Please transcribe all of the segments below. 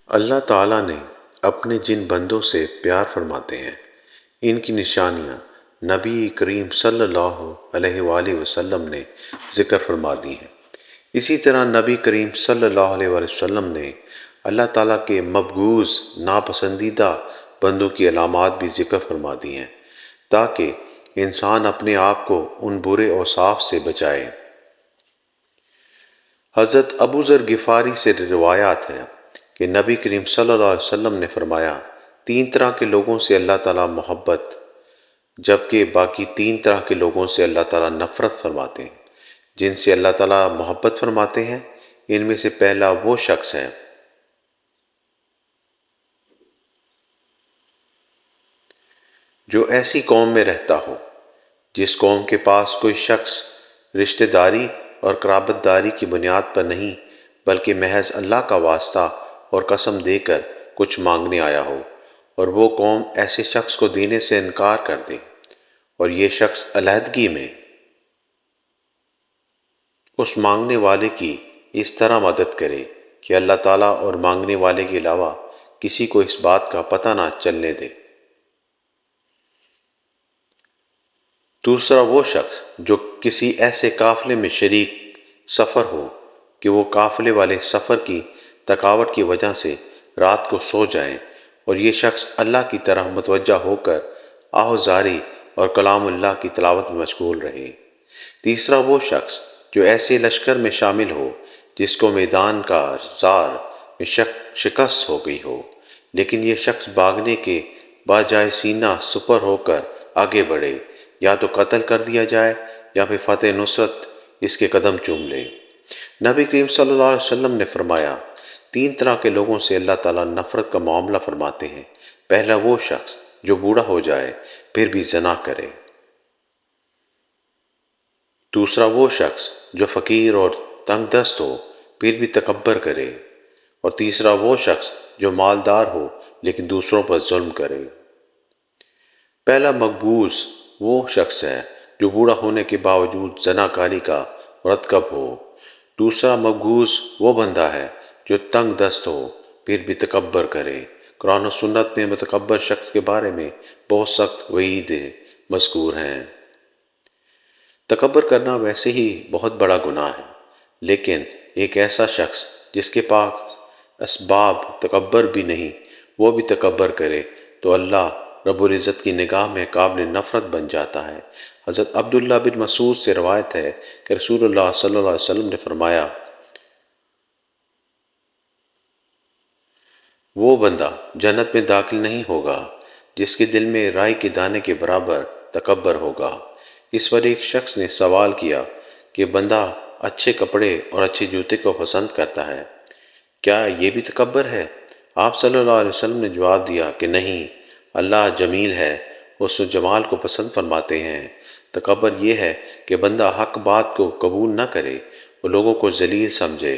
اللہ تعالیٰ نے اپنے جن بندوں سے پیار فرماتے ہیں ان کی نشانیاں نبی کریم صلی اللہ علیہ وآلہ وسلم نے ذکر فرما دی ہیں۔ اسی طرح نبی کریم صلی اللہ علیہ وآلہ وسلم نے اللہ تعالیٰ کے مبغوض ناپسندیدہ بندوں کی علامات بھی ذکر فرما دی ہیں تاکہ انسان اپنے آپ کو ان برے اوصاف سے بچائے۔ حضرت ابو ذر غفاری سے روایات ہے کہ نبی کریم صلی اللہ علیہ وسلم نے فرمایا، 3 طرح کے لوگوں سے اللہ تعالیٰ محبت جبکہ باقی 3 طرح کے لوگوں سے اللہ تعالیٰ نفرت فرماتے ہیں۔ جن سے اللہ تعالیٰ محبت فرماتے ہیں ان میں سے پہلا وہ شخص ہے جو ایسی قوم میں رہتا ہو جس قوم کے پاس کوئی شخص رشتہ داری اور قرابت داری کی بنیاد پر نہیں بلکہ محض اللہ کا واسطہ اور قسم دے کر کچھ مانگنے آیا ہو، اور وہ قوم ایسے شخص کو دینے سے انکار کر دے اور یہ شخص علیحدگی میں اس مانگنے والے کی اس طرح مدد کرے کہ اللہ تعالیٰ اور مانگنے والے کے علاوہ کسی کو اس بات کا پتہ نہ چلنے دے۔ دوسرا وہ شخص جو کسی ایسے قافلے میں شریک سفر ہو کہ وہ قافلے والے سفر کی تھکاوٹ کی وجہ سے رات کو سو جائیں اور یہ شخص اللہ کی طرح متوجہ ہو کر آہوازاری اور کلام اللہ کی تلاوت میں مشغول رہے۔ تیسرا وہ شخص جو ایسے لشکر میں شامل ہو جس کو میدان کا زار میں شکست ہو گئی ہو، لیکن یہ شخص بھاگنے کے بجائے سینہ سپر ہو کر آگے بڑھے، یا تو قتل کر دیا جائے یا پھر فتح نصرت اس کے قدم چوم لے۔ نبی کریم صلی اللہ علیہ وسلم نے فرمایا، 3 طرح کے لوگوں سے اللہ تعالیٰ نفرت کا معاملہ فرماتے ہیں۔ پہلا وہ شخص جو بوڑھا ہو جائے پھر بھی زنا کرے۔ دوسرا وہ شخص جو فقیر اور تنگ دست ہو پھر بھی تکبر کرے، اور تیسرا وہ شخص جو مالدار ہو لیکن دوسروں پر ظلم کرے۔ پہلا مقبوض وہ شخص ہے جو بوڑھا ہونے کے باوجود زناکاری کا مرتکب ہو۔ دوسرا مقبوض وہ بندہ ہے جو تنگ دست ہو پھر بھی تکبر کرے۔ قرآن و سنت میں متکبر شخص کے بارے میں بہت سخت وعیدیں مذکور ہیں۔ تکبر کرنا ویسے ہی بہت بڑا گناہ ہے، لیکن ایک ایسا شخص جس کے پاس اسباب تکبر بھی نہیں وہ بھی تکبر کرے تو اللہ رب العزت کی نگاہ میں قابل نفرت بن جاتا ہے۔ حضرت عبداللہ بن مسعود سے روایت ہے کہ رسول اللہ صلی اللہ علیہ وسلم نے فرمایا، وہ بندہ جنت میں داخل نہیں ہوگا جس کے دل میں رائی کے دانے کے برابر تکبر ہوگا۔ اس پر ایک شخص نے سوال کیا کہ بندہ اچھے کپڑے اور اچھے جوتے کو پسند کرتا ہے، کیا یہ بھی تکبر ہے؟ آپ صلی اللہ علیہ وسلم نے جواب دیا کہ نہیں، اللہ جمیل ہے، حسن و جمال کو پسند فرماتے ہیں۔ تکبر یہ ہے کہ بندہ حق بات کو قبول نہ کرے اور لوگوں کو ذلیل سمجھے۔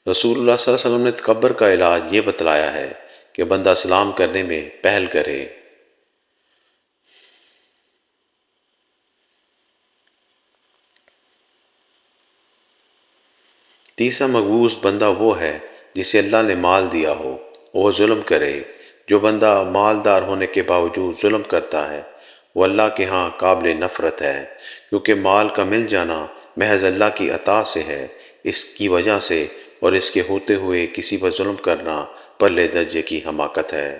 رسول اللہ صلی اللہ علیہ وسلم نے تکبر کا علاج یہ بتلایا ہے کہ بندہ سلام کرنے میں پہل کرے۔ تیسرا مقبوض بندہ وہ ہے جسے اللہ نے مال دیا ہو وہ ظلم کرے۔ جو بندہ مالدار ہونے کے باوجود ظلم کرتا ہے وہ اللہ کے ہاں قابل نفرت ہے، کیونکہ مال کا مل جانا محض اللہ کی عطا سے ہے۔ اس کی وجہ سے اور اس کے ہوتے ہوئے کسی پر ظلم کرنا پرلے درجے کی حماقت ہے۔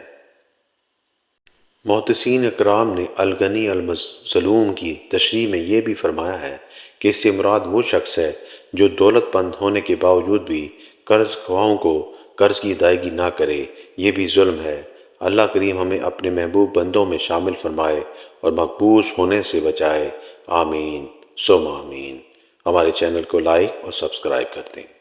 محدثین اکرام نے الغنی المظلوم کی تشریح میں یہ بھی فرمایا ہے کہ اس سے مراد وہ شخص ہے جو دولت مند ہونے کے باوجود بھی قرض خواہوں کو قرض کی ادائیگی نہ کرے، یہ بھی ظلم ہے۔ اللہ کریم ہمیں اپنے محبوب بندوں میں شامل فرمائے اور مقبوض ہونے سے بچائے۔ آمین ثم آمین۔ ہمارے چینل کو لائک اور سبسکرائب کرتے ہیں۔